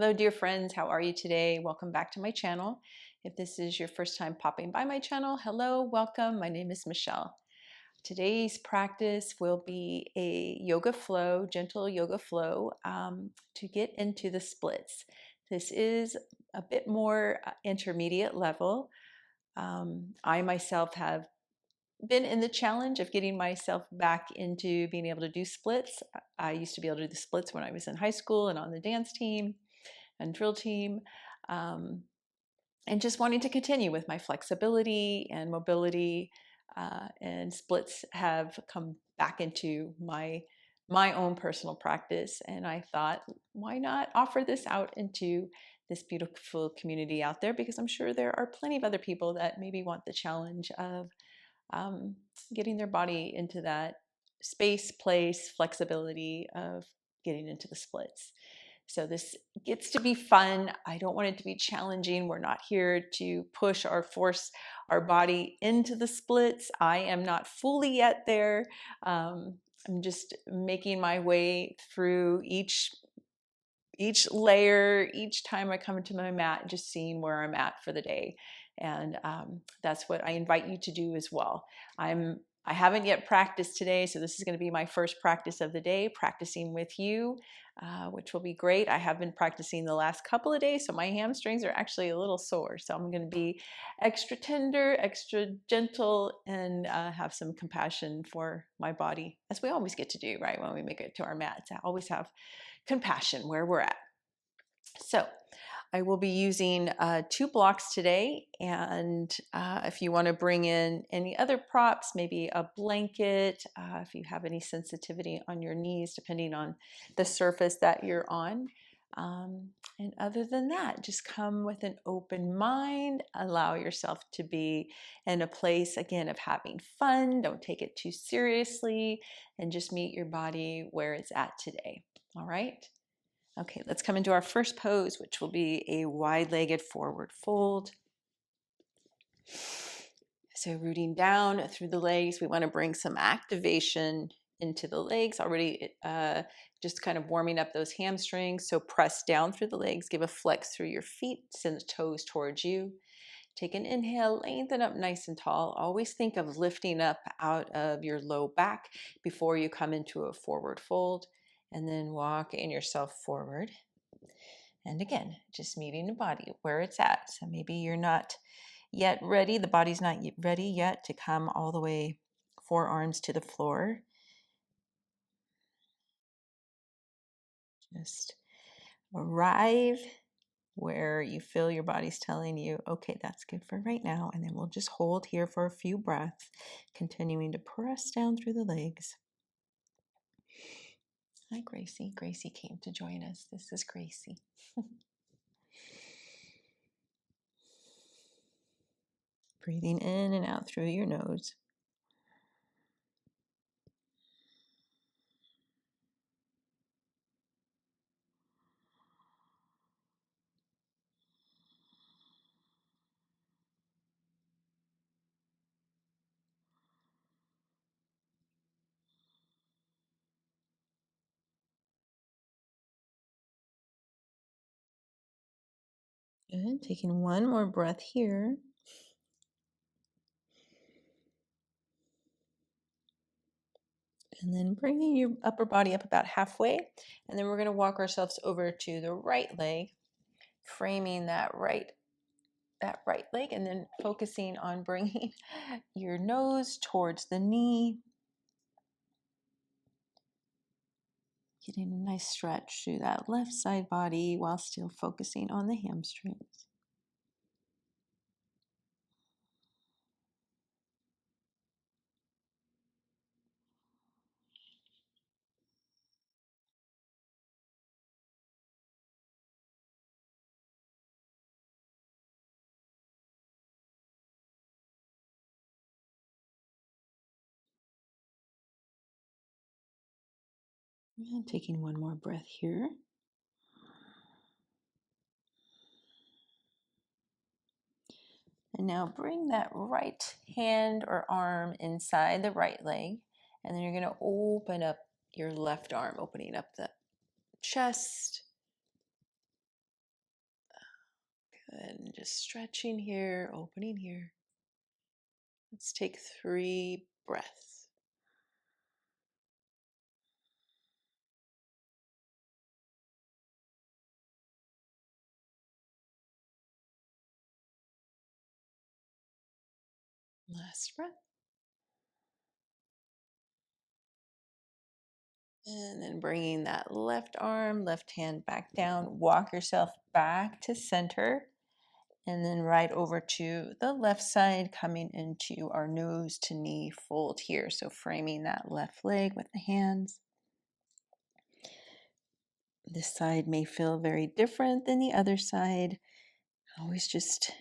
Hello, dear friends. How are you today? Welcome back to my channel. If this is your first time popping by my channel, hello, welcome. My name is Michelle. Today's practice will be a yoga flow, gentle yoga flow to get into the splits. This is a bit more intermediate level. I myself have been in the challenge of getting myself back into being able to do splits. I used to be able to do the splits when I was in high school and on the dance team and drill team, um, and just wanting to continue with my flexibility and mobility. And splits have come back into my own personal practice, and I thought, why not offer this out into this beautiful community out there? Because I'm sure there are plenty of other people that maybe want the challenge of um, getting their body into that space, place, flexibility of getting into the splits. So this gets to be fun. I don't want it to be challenging. We're not here to push or force our body into the splits. I am not fully yet there. I'm just making my way through each layer, each time I come into my mat, just seeing where I'm at for the day. And that's what I invite you to do as well. I haven't yet practiced today, so this is going to be my first practice of the day, practicing with you, which will be great. I have been practicing the last couple of days, so my hamstrings are actually a little sore. So I'm going to be extra tender, extra gentle, and have some compassion for my body, as we always get to do, right, when we make it to our mats. I always have compassion where we're at. So I will be using 2 blocks today, and if you want to bring in any other props, maybe a blanket, if you have any sensitivity on your knees, depending on the surface that you're on. And other than that, just come with an open mind, allow yourself to be in a place, again, of having fun. Don't take it too seriously, and just meet your body where it's at today. All right? Okay, let's come into our first pose, which will be a wide-legged forward fold. So rooting down through the legs, we want to bring some activation into the legs, already just kind of warming up those hamstrings. So press down through the legs, give a flex through your feet, send the toes towards you. Take an inhale, lengthen up nice and tall. Always think of lifting up out of your low back before you come into a forward fold, and then walking yourself forward. And again, just meeting the body where it's at. So maybe you're not yet ready, the body's not ready yet to come all the way forearms to the floor. Just arrive where you feel your body's telling you, okay, that's good for right now. And then we'll just hold here for a few breaths, continuing to press down through the legs. Hi, Gracie. Gracie came to join us. This is Gracie. Breathing in and out through your nose. Good. Taking one more breath here. And then bringing your upper body up about halfway. And then we're going to walk ourselves over to the right leg, framing that right leg, and then focusing on bringing your nose towards the knee. Getting a nice stretch through that left side body while still focusing on the hamstrings. And taking one more breath here. And now bring that right hand or arm inside the right leg. And then you're going to open up your left arm, opening up the chest, Good. And just stretching here, opening here. Let's take 3 breaths. Last breath. And then bringing that left arm, left hand back down. Walk yourself back to center. And then right over to the left side, coming into our nose to knee fold here. So framing that left leg with the hands. This side may feel very different than the other side. Always just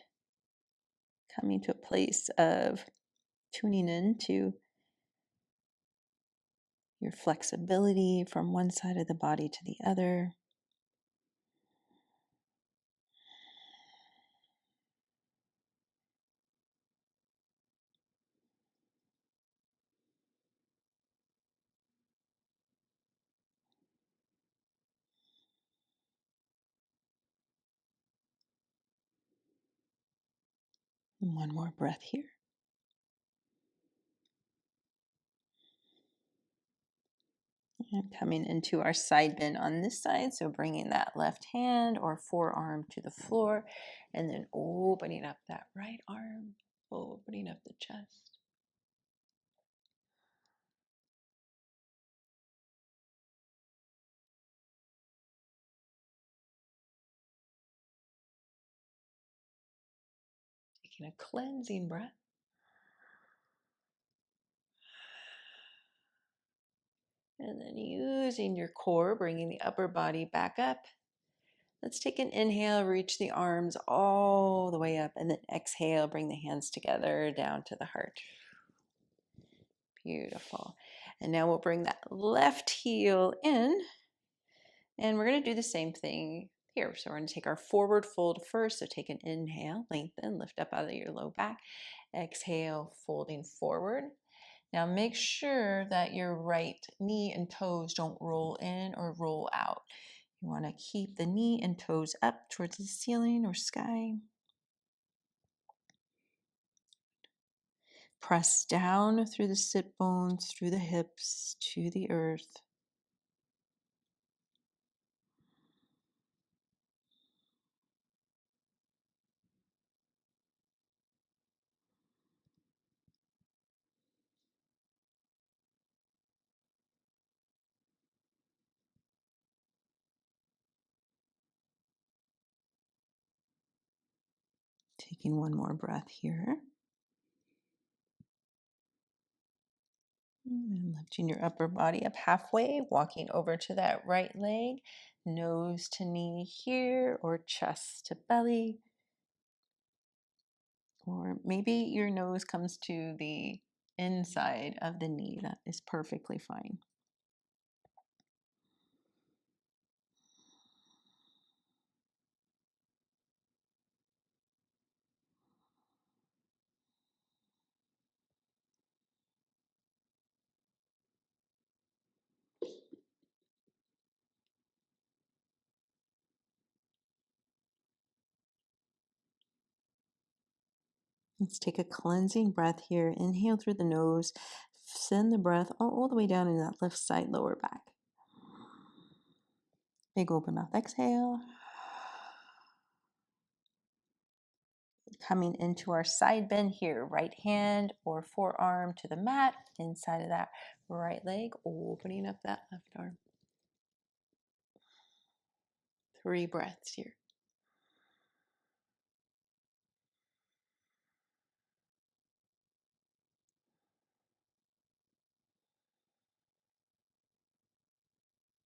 coming to a place of tuning in to your flexibility from one side of the body to the other. And one more breath here. And coming into our side bend on this side. So bringing that left hand or forearm to the floor and then opening up that right arm, opening up the chest. Taking a cleansing breath. And then using your core, bringing the upper body back up. Let's take an inhale, reach the arms all the way up, and then exhale, bring the hands together down to the heart. Beautiful. And now we'll bring that left heel in, and we're going to do the same thing here. So we're going to take our forward fold first. So take an inhale, lengthen, lift up out of your low back. Exhale, folding forward. Now make sure that your right knee and toes don't roll in or roll out. You want to keep the knee and toes up towards the ceiling or sky. Press down through the sit bones, through the hips, to the earth. Taking one more breath here. And lifting your upper body up halfway, walking over to that right leg, nose to knee here, or chest to belly. Or maybe your nose comes to the inside of the knee. That is perfectly fine. Let's take a cleansing breath here. Inhale through the nose. Send the breath all the way down in that left side lower back. Big open mouth exhale. Coming into our side bend here. Right hand or forearm to the mat. Inside of that right leg. Opening up that left arm. 3 breaths here.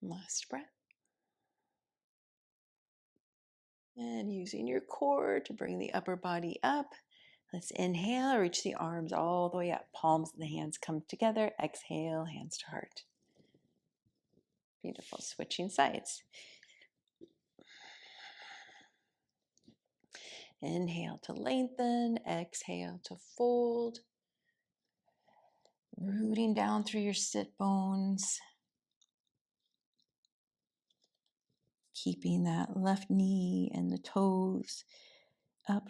Last breath. And using your core to bring the upper body up. Let's inhale, reach the arms all the way up. Palms of the hands come together. Exhale, hands to heart. Beautiful. Switching sides. Inhale to lengthen. Exhale to fold. Rooting down through your sit bones. Keeping that left knee and the toes up.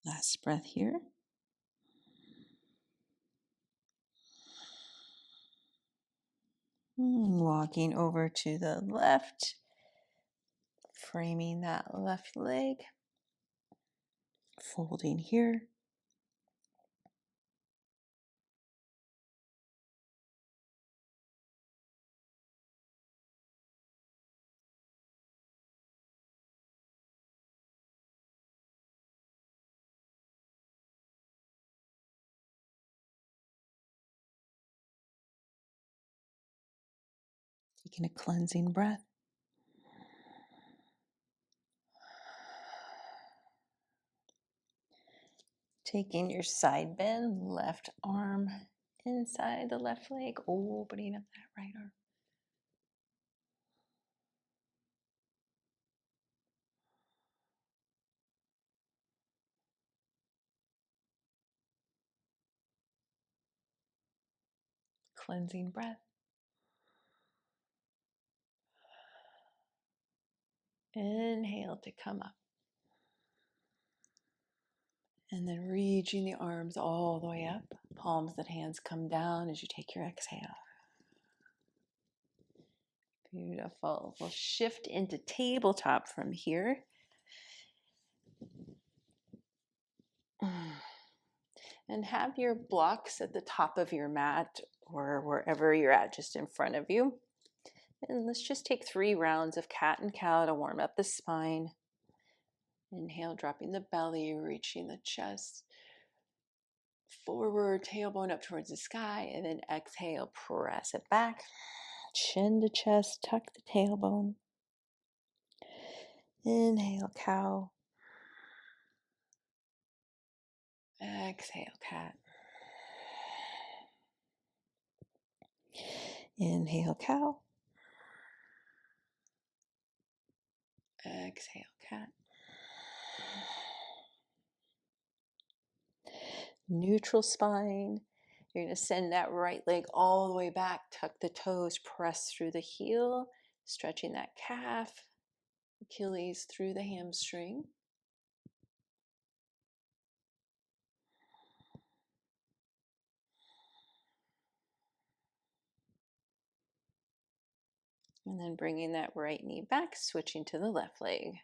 Last breath here. Walking over to the left, framing that left leg, folding here. Taking a cleansing breath. Taking your side bend, left arm inside the left leg, opening up that right arm. Cleansing breath. Inhale to come up. And then reaching the arms all the way up. Palms of the hands come down as you take your exhale. Beautiful. We'll shift into tabletop from here. And have your blocks at the top of your mat or wherever you're at, just in front of you. And let's just take 3 rounds of cat and cow to warm up the spine. Inhale, dropping the belly, reaching the chest forward, tailbone up towards the sky, and then exhale, press it back. Chin to chest, tuck the tailbone. Inhale, cow. Exhale, cat. Inhale, cow. Exhale, cat. Neutral spine. You're going to send that right leg all the way back. Tuck the toes, press through the heel, stretching that calf, Achilles through the hamstring. And then bringing that right knee back, switching to the left leg.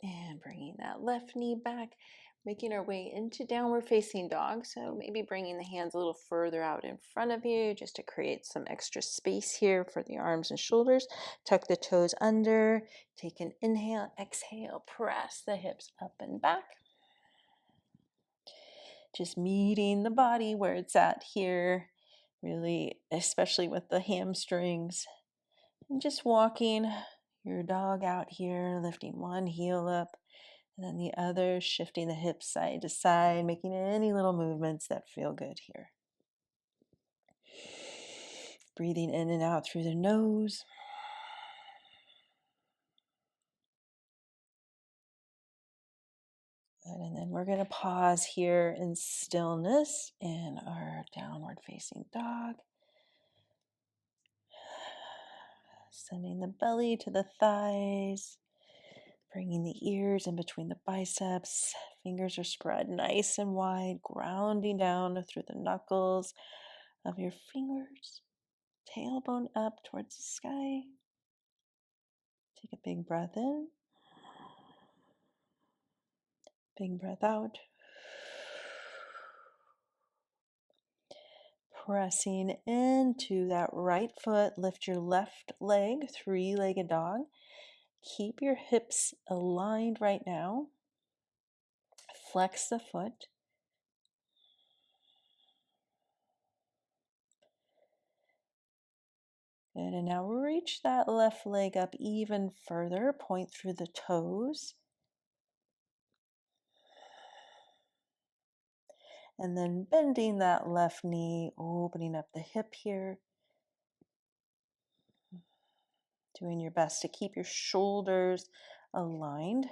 And bringing that left knee back, making our way into downward facing dog. So maybe bringing the hands a little further out in front of you just to create some extra space here for the arms and shoulders. Tuck the toes under, take an inhale, exhale, press the hips up and back. Just meeting the body where it's at here, really, especially with the hamstrings. And just walking your dog out here, lifting one heel up and then the other, shifting the hips side to side, making any little movements that feel good here. Breathing in and out through the nose. And then we're going to pause here in stillness in our downward facing dog. Sending the belly to the thighs. Bringing the ears in between the biceps. Fingers are spread nice and wide, grounding down through the knuckles of your fingers. Tailbone up towards the sky. Take a big breath in. Big breath out. Pressing into that right foot. Lift your left leg, 3-legged dog. Keep your hips aligned right now. Flex the foot. Good, and now reach that left leg up even further. Point through the toes. And then bending that left knee, opening up the hip here. Doing your best to keep your shoulders aligned.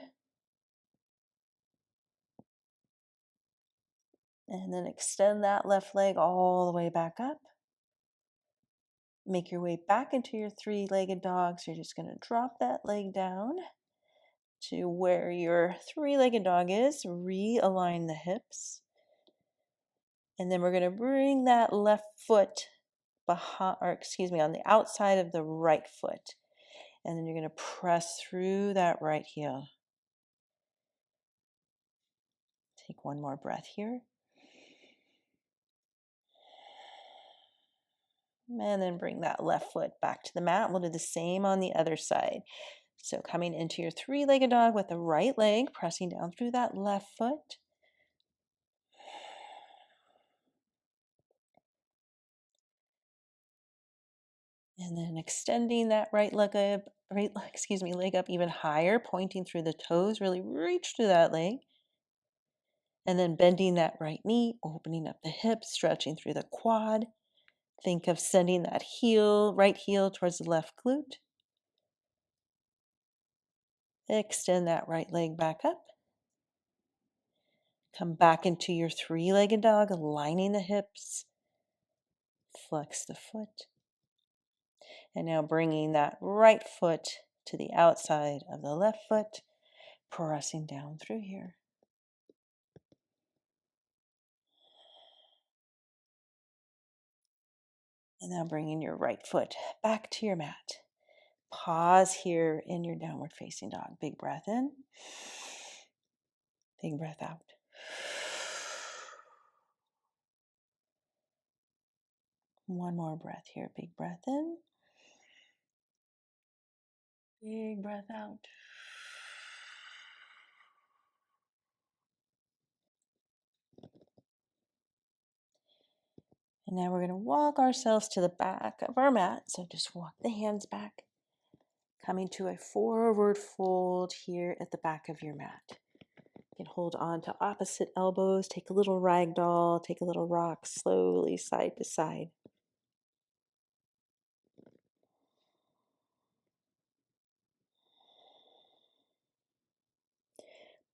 And then extend that left leg all the way back up. Make your way back into your three-legged dog. So you're just going to drop that leg down to where your three-legged dog is. Realign the hips. And then we're going to bring that left foot behind, or excuse me, on the outside of the right foot. And then you're going to press through that right heel. Take one more breath here. And then bring that left foot back to the mat. We'll do the same on the other side. So coming into your three-legged dog with the right leg, pressing down through that left foot. And then extending that leg up even higher, pointing through the toes, really reach through that leg. And then bending that right knee, opening up the hips, stretching through the quad. Think of sending that right heel towards the left glute. Extend that right leg back up. Come back into your three-legged dog, aligning the hips. Flex the foot. And now bringing that right foot to the outside of the left foot, pressing down through here. And now bringing your right foot back to your mat. Pause here in your downward facing dog. Big breath in. Big breath out. One more breath here. Big breath in. Big breath out. And now we're going to walk ourselves to the back of our mat. So just walk the hands back. Coming to a forward fold here at the back of your mat. You can hold on to opposite elbows. Take a little ragdoll. Take a little rock slowly side to side.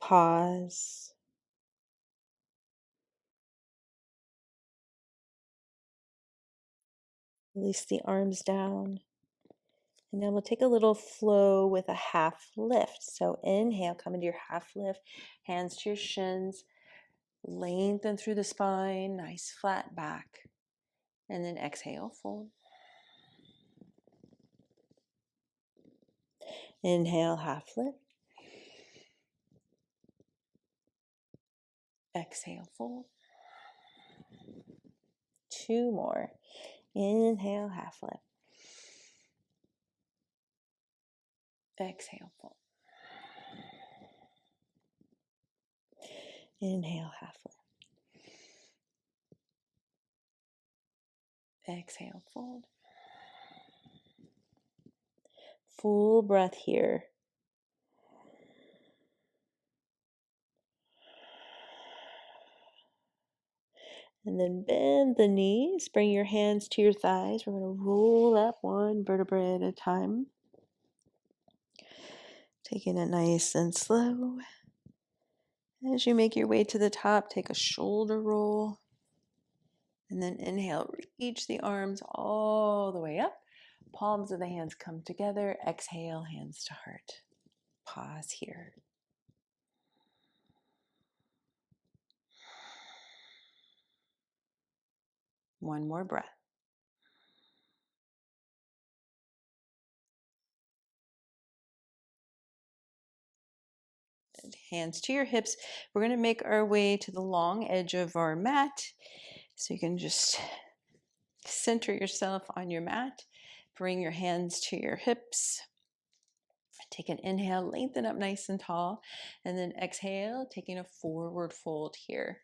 Pause. Release the arms down. And then we'll take a little flow with a half lift. So inhale, come into your half lift. Hands to your shins. Lengthen through the spine. Nice flat back. And then exhale, fold. Inhale, half lift. Exhale, fold. Two more. Inhale, half lift. Exhale, fold. Inhale, half lift. Exhale, fold. Full breath here. And then bend the knees. Bring your hands to your thighs. We're going to roll up one vertebrae at a time. Taking it nice and slow. As you make your way to the top, take a shoulder roll. And then inhale, reach the arms all the way up. Palms of the hands come together. Exhale, hands to heart. Pause here. One more breath. Hands to your hips. We're going to make our way to the long edge of our mat. So you can just center yourself on your mat. Bring your hands to your hips. Take an inhale, lengthen up nice and tall. And then exhale, taking a forward fold here.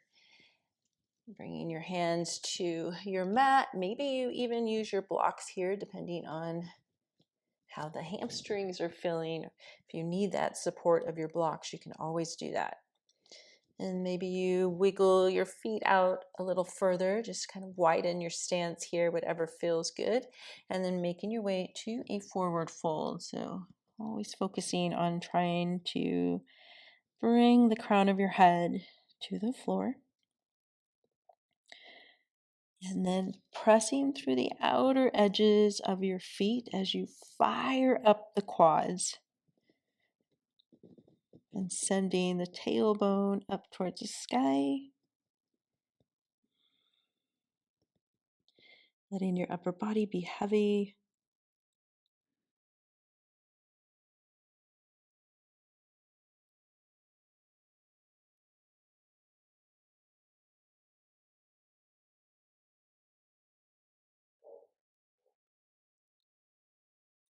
Bringing your hands to your mat. Maybe you even use your blocks here, depending on how the hamstrings are feeling. If you need that support of your blocks, you can always do that. And maybe you wiggle your feet out a little further, just kind of widen your stance here, whatever feels good. And then making your way to a forward fold. So always focusing on trying to bring the crown of your head to the floor. And then pressing through the outer edges of your feet as you fire up the quads. And sending the tailbone up towards the sky. Letting your upper body be heavy.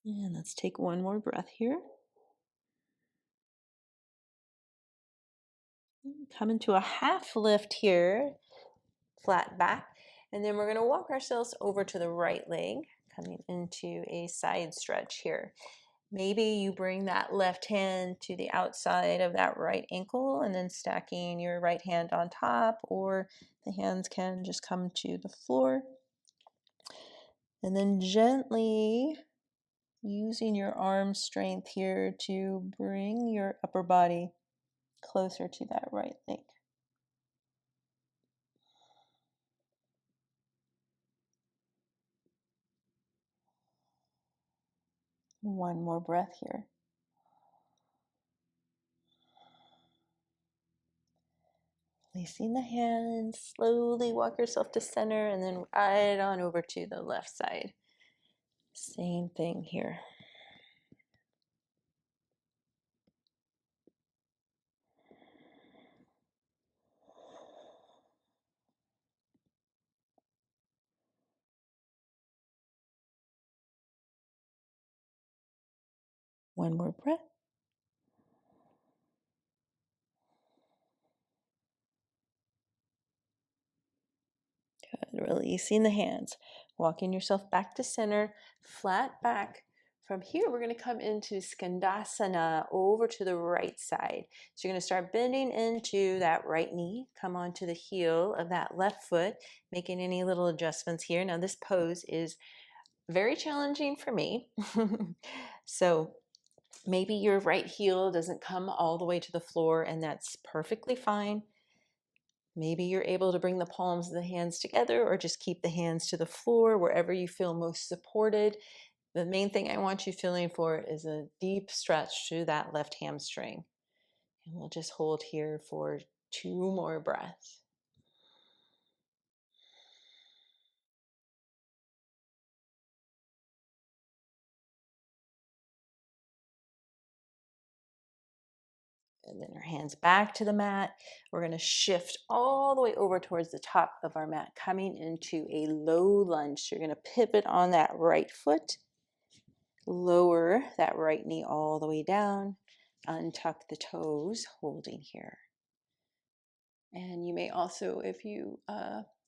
And let's take one more breath here. Come into a half lift here, flat back. And then we're going to walk ourselves over to the right leg, coming into a side stretch here. Maybe you bring that left hand to the outside of that right ankle and then stacking your right hand on top, or the hands can just come to the floor. And then gently using your arm strength here to bring your upper body closer to that right leg. One more breath here. Releasing the hands, slowly walk yourself to center and then right on over to the left side. Same thing here. One more breath. Good. Releasing the hands. Walking yourself back to center, flat back. From here, we're going to come into Skandasana over to the right side. So you're going to start bending into that right knee. Come onto the heel of that left foot, making any little adjustments here. Now, this pose is very challenging for me. So maybe your right heel doesn't come all the way to the floor, and that's perfectly fine. Maybe you're able to bring the palms of the hands together or just keep the hands to the floor wherever you feel most supported. The main thing I want you feeling for is a deep stretch through that left hamstring. And we'll just hold here for 2 more breaths. And then our hands back to the mat. We're going to shift all the way over towards the top of our mat, coming into a low lunge. So you're going to pivot on that right foot, lower that right knee all the way down, untuck the toes, holding here. And you may also, if you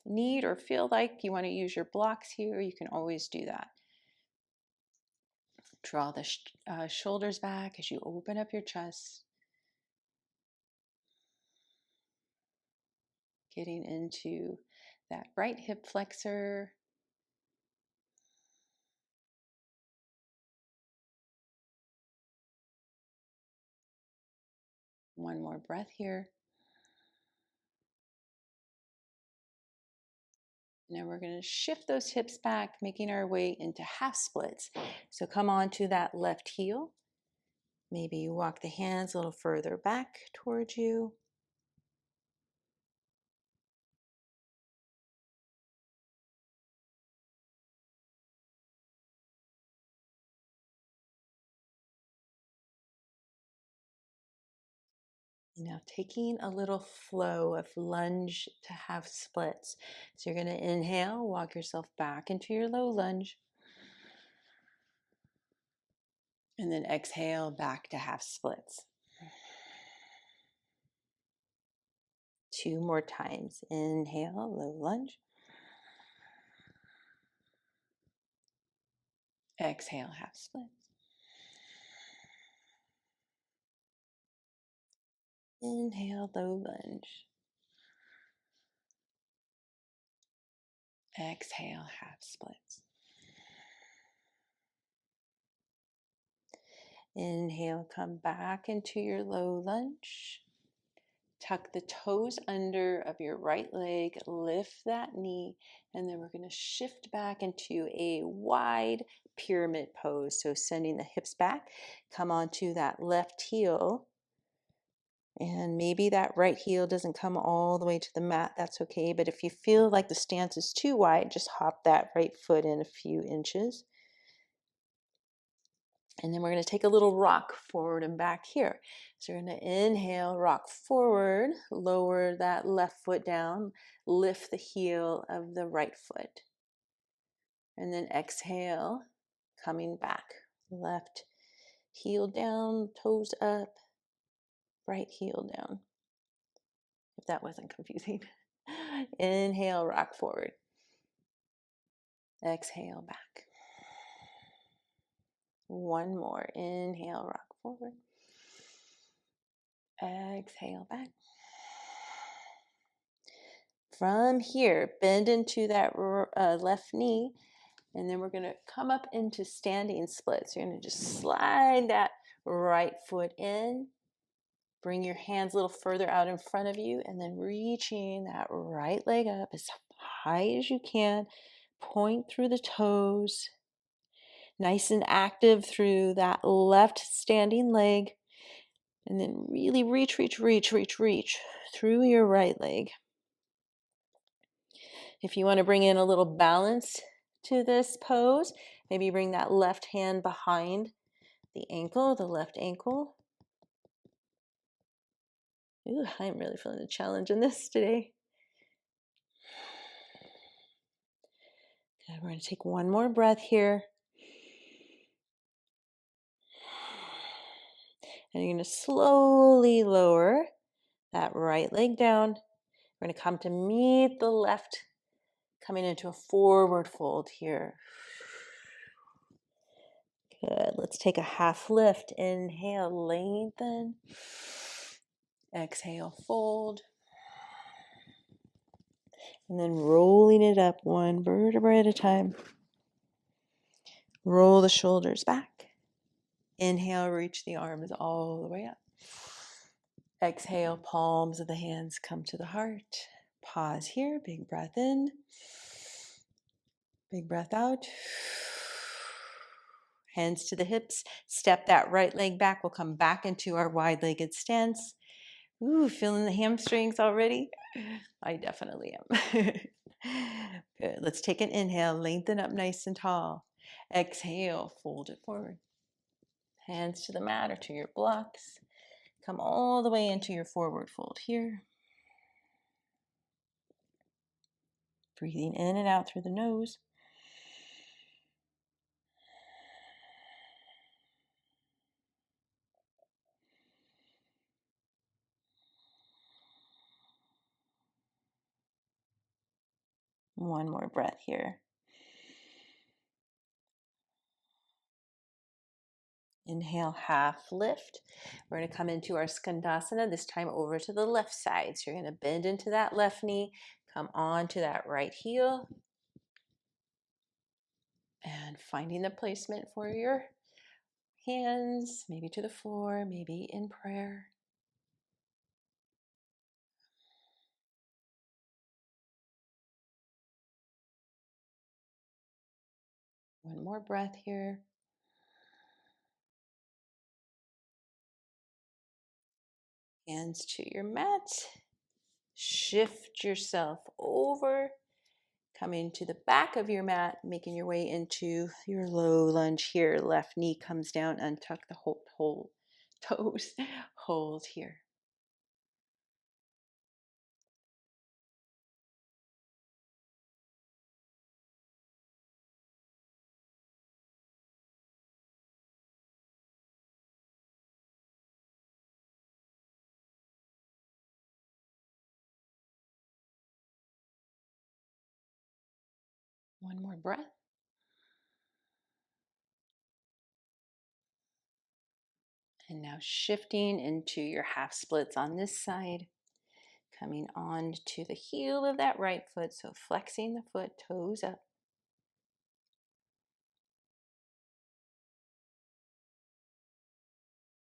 need or feel like you want to use your blocks here, you can always do that. Draw the shoulders back as you open up your chest. Getting into that right hip flexor. One more breath here. Now we're going to shift those hips back, making our way into half splits. So come on to that left heel. Maybe you walk the hands a little further back towards you. Now taking a little flow of lunge to half splits. So you're going to inhale, walk yourself back into your low lunge. And then exhale back to half splits. 2 more times. Inhale, low lunge. Exhale, half splits. Inhale, low lunge. Exhale, half splits. Inhale, come back into your low lunge. Tuck the toes under of your right leg, lift that knee, and then we're going to shift back into a wide pyramid pose. So sending the hips back, come onto that left heel, and maybe that right heel doesn't come all the way to the mat. That's okay, but if you feel like the stance is too wide, just hop that right foot in a few inches. And then we're going to take a little rock forward and back here. So we're going to inhale, rock forward, lower that left foot down, lift the heel of the right foot. And then exhale, coming back. Left heel down, toes up, right heel down. If that wasn't confusing. Inhale, rock forward. Exhale, back. One more. Inhale, rock forward. Exhale, back. From here, bend into that left knee, and then we're going to come up into standing splits. You're going to just slide that right foot in, bring your hands a little further out in front of you, and then reaching that right leg up as high as you can. Point through the toes, nice and active through that left standing leg, and then really reach through your right leg. If you want to bring in a little balance to this pose, maybe bring that left hand behind the ankle, the left ankle. Ooh, I'm really feeling the challenge in this today. Good, we're going to take one more breath here. And you're going to slowly lower that right leg down. We're going to come to meet the left, coming into a forward fold here. Good. Let's take a half lift. Inhale, lengthen. Exhale, fold. And then rolling it up one vertebra at a time. Roll the shoulders back. Inhale, reach the arms all the way up. Exhale, palms of the hands come to the heart. Pause here, big breath in. Big breath out. Hands to the hips. Step that right leg back. We'll come back into our wide-legged stance. Ooh, feeling the hamstrings already? I definitely am. Good. Let's take an inhale. Lengthen up nice and tall. Exhale, fold it forward. Hands to the mat or to your blocks. Come all the way into your forward fold here. Breathing in and out through the nose. One more breath here. Inhale, half lift. We're going to come into our Skandasana, this time over to the left side. So you're going to bend into that left knee, come on to that right heel, and finding the placement for your hands, maybe to the floor, maybe in prayer. One more breath here. Hands to your mat. Shift yourself over. Come into the back of your mat, making your way into your low lunge here. Left knee comes down, untuck the whole toes. Hold here. One more breath. And now shifting into your half splits on this side, coming on to the heel of that right foot. So flexing the foot, toes up.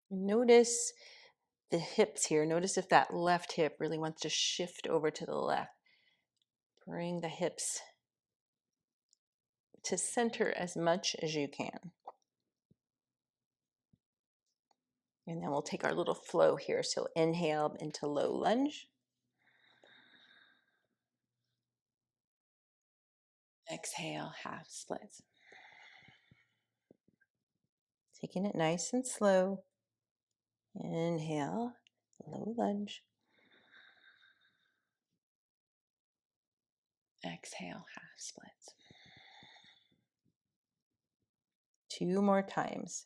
Notice the hips here. Notice if that left hip really wants to shift over to the left. Bring the hips to center as much as you can. And then we'll take our little flow here. So inhale into low lunge. Exhale, half splits. Taking it nice and slow. Inhale, low lunge. Exhale, half splits. Two more times.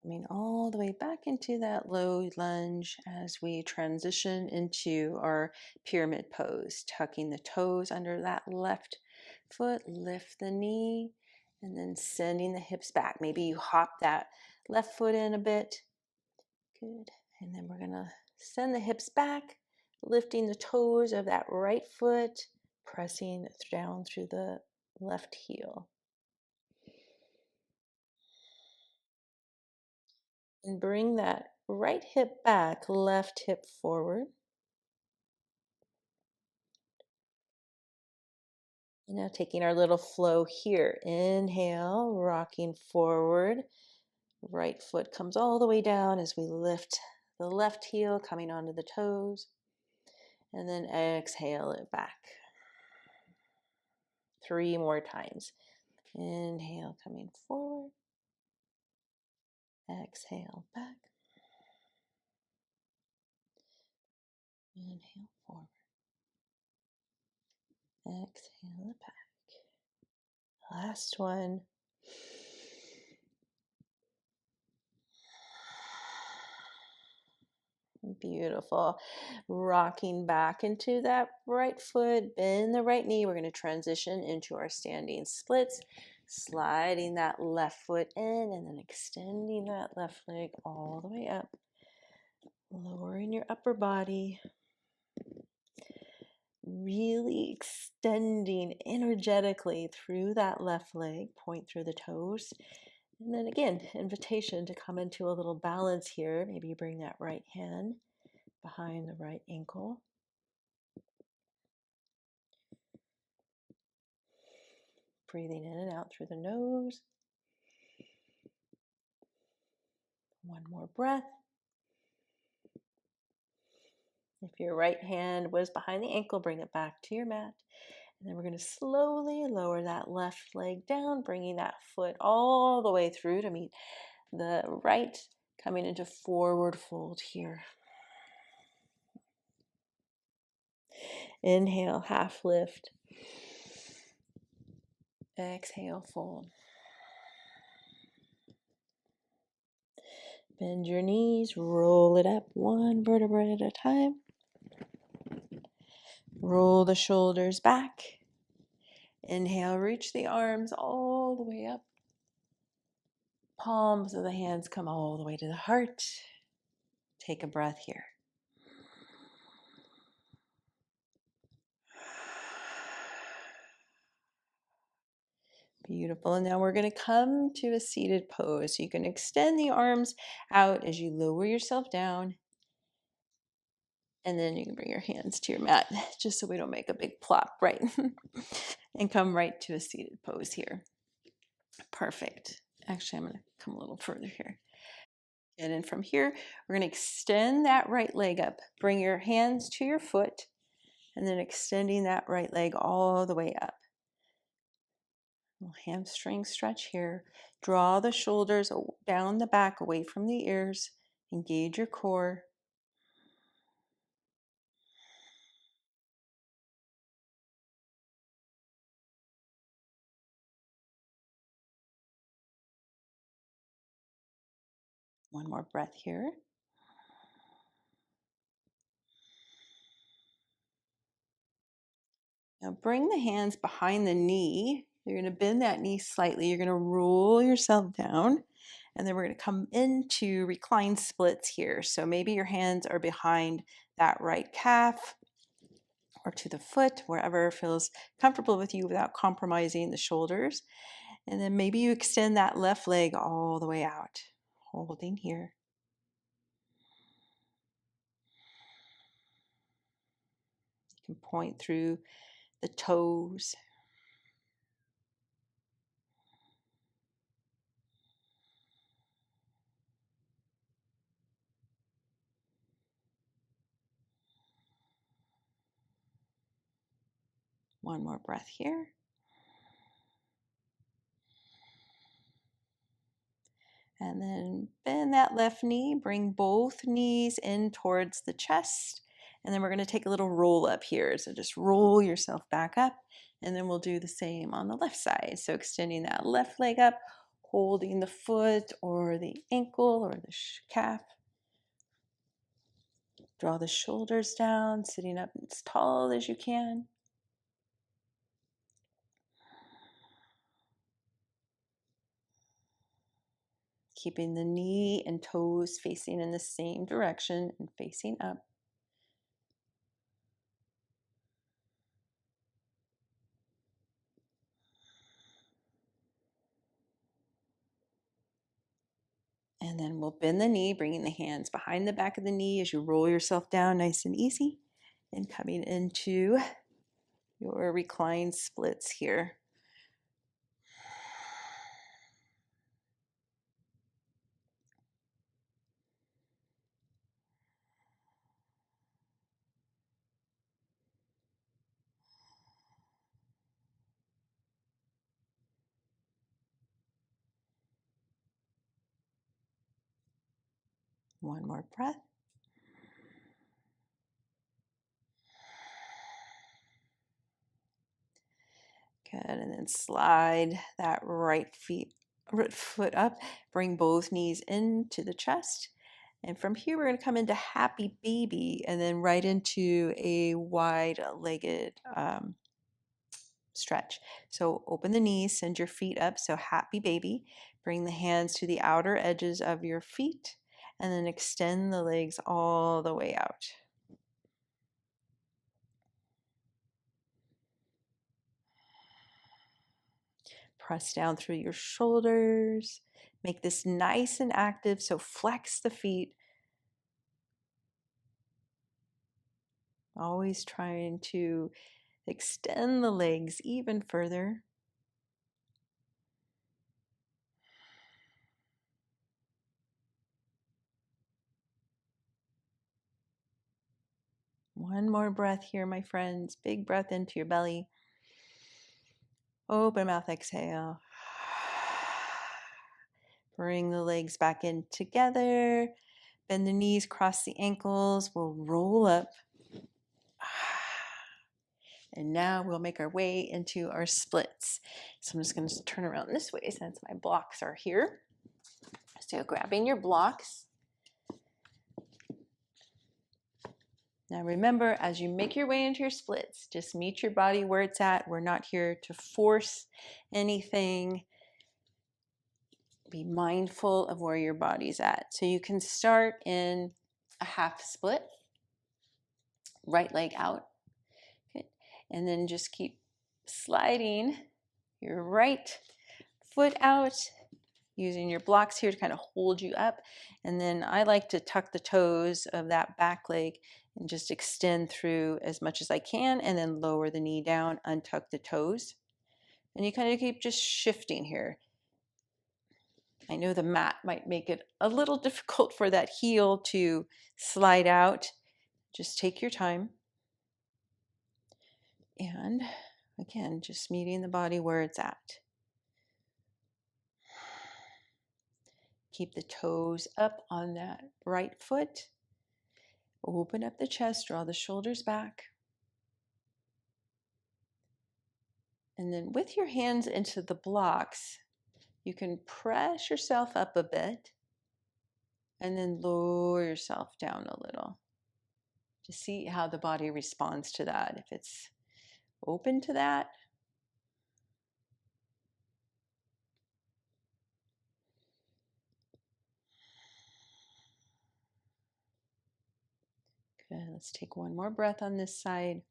Coming all the way back into that low lunge as we transition into our pyramid pose, tucking the toes under that left foot, lift the knee, and then sending the hips back. Maybe you hop that left foot in a bit. Good. And then we're going to send the hips back, lifting the toes of that right foot, pressing down through the left heel. And bring that right hip back, left hip forward. And now taking our little flow here. Inhale, rocking forward. Right foot comes all the way down as we lift the left heel, coming onto the toes. And then exhale it back. 3 more times. Inhale, coming forward. Exhale, back. Inhale, forward. Exhale it back. Last one. Beautiful. Rocking back into that right foot, bend the right knee. We're going to transition into our standing splits, sliding that left foot in and then extending that left leg all the way up, lowering your upper body, really extending energetically through that left leg, point through the toes. And then again, invitation to come into a little balance here. Maybe you bring that right hand behind the right ankle. Breathing in and out through the nose. One more breath. If your right hand was behind the ankle, bring it back to your mat. And then we're going to slowly lower that left leg down, bringing that foot all the way through to meet the right, coming into forward fold here. Inhale, half lift. Exhale, fold. Bend your knees, roll it up one vertebra at a time. Roll the shoulders back. Inhale, reach the arms all the way up. Palms of the hands come all the way to the heart. Take a breath here. Beautiful. And now we're going to come to a seated pose. You can extend the arms out as you lower yourself down. And then you can bring your hands to your mat just so we don't make a big plop, right? And come right to a seated pose here. Perfect. Actually, I'm going to come a little further here. And then from here, we're going to extend that right leg up. Bring your hands to your foot and then extending that right leg all the way up. Hamstring stretch here. Draw the shoulders down the back away from the ears. Engage your core. One more breath here. Now bring the hands behind the knee. You're going to bend that knee slightly. You're going to roll yourself down. And then we're going to come into reclined splits here. So maybe your hands are behind that right calf or to the foot, wherever feels comfortable with you without compromising the shoulders. And then maybe you extend that left leg all the way out, holding here. You can point through the toes. One more breath here. And then bend that left knee, bring both knees in towards the chest. And then we're going to take a little roll up here. So just roll yourself back up. And then we'll do the same on the left side. So extending that left leg up, holding the foot or the ankle or the calf. Draw the shoulders down, sitting up as tall as you can. Keeping the knee and toes facing in the same direction and facing up. And then we'll bend the knee, bringing the hands behind the back of the knee as you roll yourself down nice and easy. And coming into your reclined splits here. One more breath. Good, and then slide that right foot up. Bring both knees into the chest. And from here, we're going to come into happy baby and then right into a wide-legged stretch. So open the knees, send your feet up. So happy baby. Bring the hands to the outer edges of your feet and then extend the legs all the way out. Press down through your shoulders. Make this nice and active. So flex the feet. Always trying to extend the legs even further. One more breath here, my friends. Big breath into your belly. Open mouth, exhale. Bring the legs back in together. Bend the knees, cross the ankles. We'll roll up. And now we'll make our way into our splits. So I'm just going to turn around this way since my blocks are here. So grabbing your blocks. Now remember, as you make your way into your splits, just meet your body where it's at. We're not here to force anything. Be mindful of where your body's at. So you can start in a half split, right leg out, okay. And then just keep sliding your right foot out, using your blocks here to kind of hold you up. And then I like to tuck the toes of that back leg and just extend through as much as I can, and then lower the knee down, untuck the toes. And you kind of keep just shifting here. I know the mat might make it a little difficult for that heel to slide out. Just take your time. And again, just meeting the body where it's at. Keep the toes up on that right foot. Open up the chest, draw the shoulders back. And then with your hands into the blocks, you can press yourself up a bit. and then lower yourself down a little. Just see how the body responds to that. If it's open to that. Good. Let's take one more breath on this side.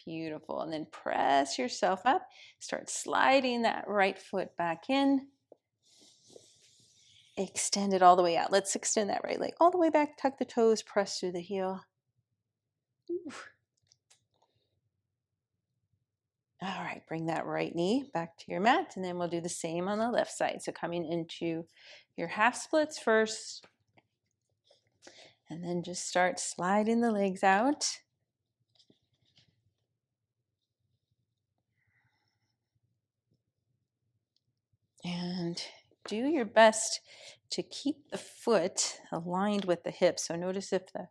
Beautiful. And then press yourself up. Start sliding that right foot back in. Extend it all the way out. Let's extend that right leg all the way back. Tuck the toes, press through the heel. Ooh. All right, bring that right knee back to your mat, and then we'll do the same on the left side. So coming into your half splits first, and then just start sliding the legs out. And do your best to keep the foot aligned with the hip. So notice if the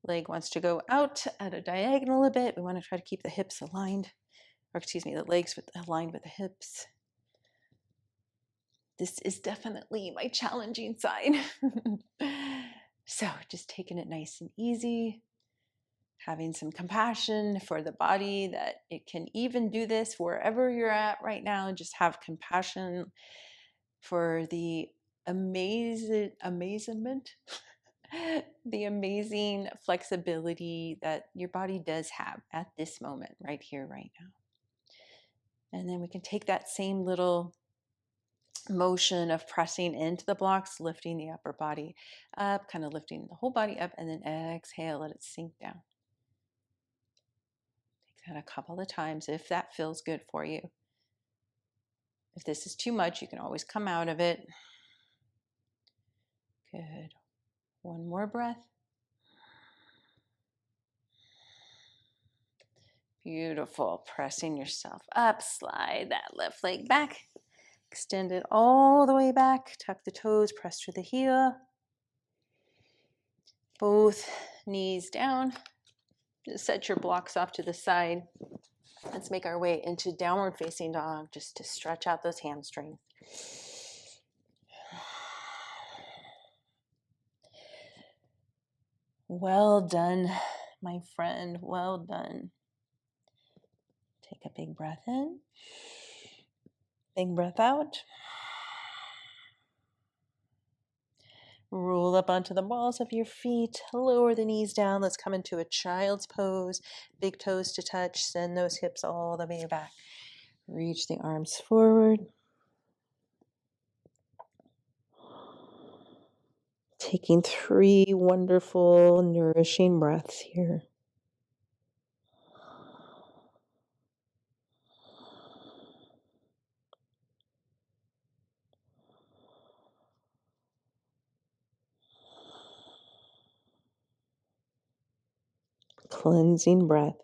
leg wants to go out at a diagonal a bit, we want to try to keep the hips aligned, or excuse me, the legs aligned with the hips. This is definitely my challenging side. So just taking it nice and easy, having some compassion for the body that it can even do this wherever you're at right now. Just have compassion for the amazement, the amazing flexibility that your body does have at this moment, right here, right now. And then we can take that same little motion of pressing into the blocks, lifting the upper body up, kind of lifting the whole body up, and then exhale, let it sink down. Take that a couple of times if that feels good for you. If this is too much, you can always come out of it. Good. One more breath. Beautiful. Pressing yourself up, slide that left leg back. Extend it all the way back. Tuck the toes, press through the heel. Both knees down. Just set your blocks off to the side. Let's make our way into downward facing dog just to stretch out those hamstrings. Well done, my friend. Well done. Take a big breath in. Big breath out. Roll up onto the balls of your feet. Lower the knees down. Let's come into a child's pose. Big toes to touch. Send those hips all the way back. Reach the arms forward. Taking 3 wonderful, nourishing breaths here. Cleansing breath.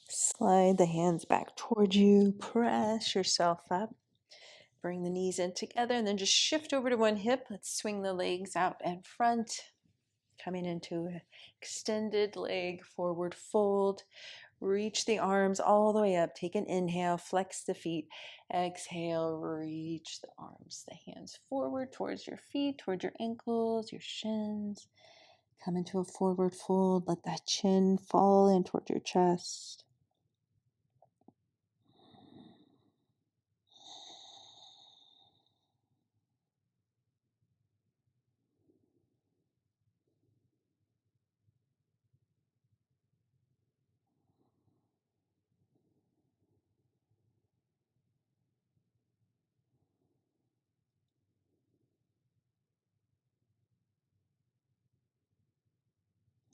Slide the hands back towards you. Press yourself up. Bring the knees in together and then just shift over to one hip. Let's swing the legs out and front. Coming into an extended leg forward fold. Reach the arms all the way up. Take an inhale. Flex the feet. Exhale. Reach the arms, the hands forward towards your feet, towards your ankles, your shins. Come into a forward fold. Let that chin fall in towards your chest.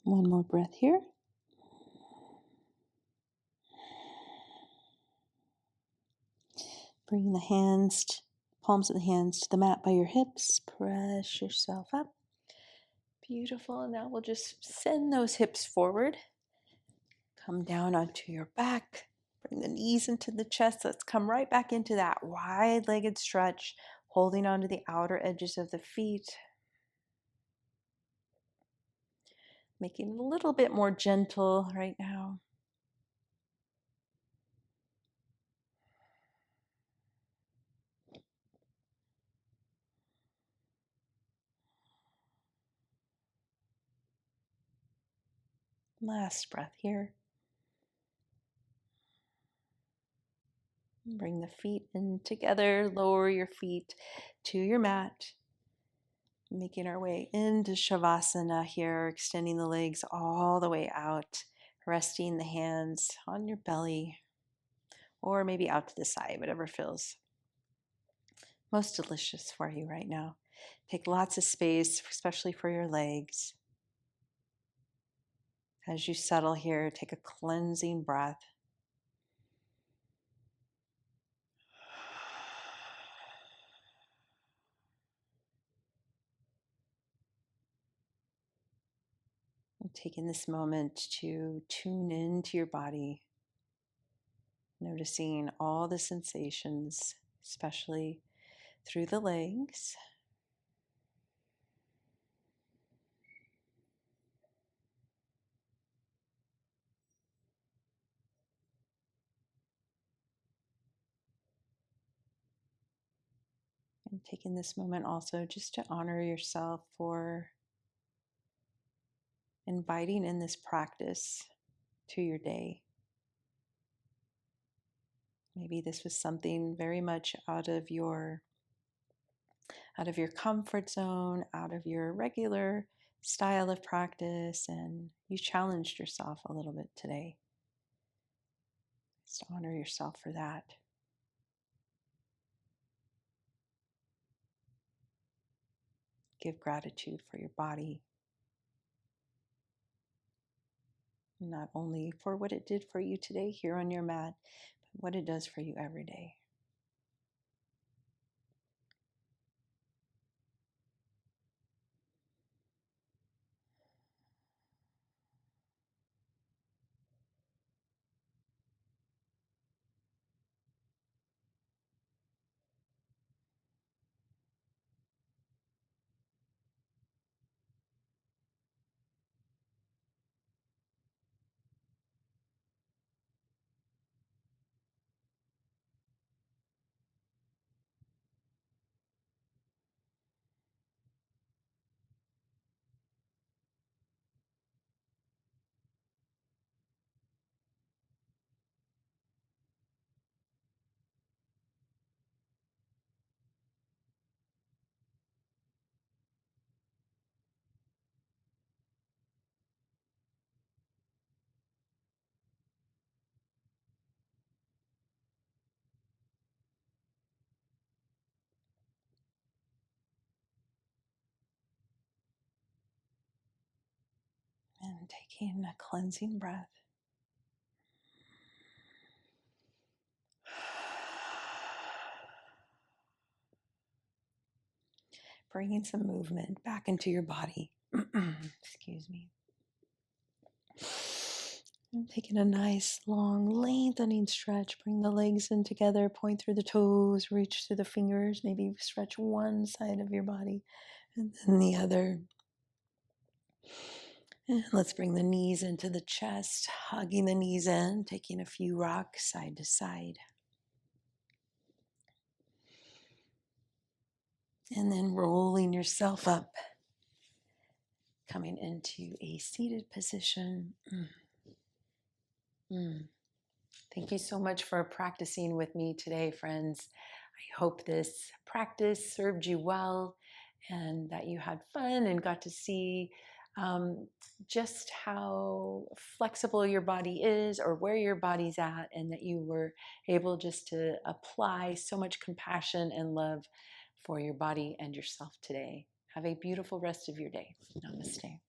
One more breath here. Bring the hands, palms of the hands to the mat by your hips. Press yourself up. Beautiful. And now we'll just send those hips forward. Come down onto your back. Bring the knees into the chest. Let's come right back into that wide-legged stretch, holding onto the outer edges of the feet. Making it a little bit more gentle right now. Last breath here. Bring the feet in together, lower your feet to your mat. Making our way into Shavasana here, extending the legs all the way out, resting the hands on your belly or maybe out to the side, whatever feels most delicious for you right now. Take lots of space, especially for your legs. As you settle here, take a cleansing breath. And taking this moment to tune into your body, noticing all the sensations, especially through the legs. And taking this moment also just to honor yourself for inviting in this practice to your day. Maybe this was something very much out of your comfort zone, out of your regular style of practice, and you challenged yourself a little bit today. Just honor yourself for that. Give gratitude for your body, not only for what it did for you today here on your mat, but what it does for you every day. And taking a cleansing breath. Bringing some movement back into your body. Excuse me. And taking a nice, long, lengthening stretch. Bring the legs in together, point through the toes, reach through the fingers, maybe stretch one side of your body and then the other. And let's bring the knees into the chest, hugging the knees in, taking a few rocks side to side. And then rolling yourself up, coming into a seated position. Thank you so much for practicing with me today, friends. I hope this practice served you well and that you had fun and got to see just how flexible your body is or where your body's at, and that you were able just to apply so much compassion and love for your body and yourself today. Have a beautiful rest of your day. Namaste.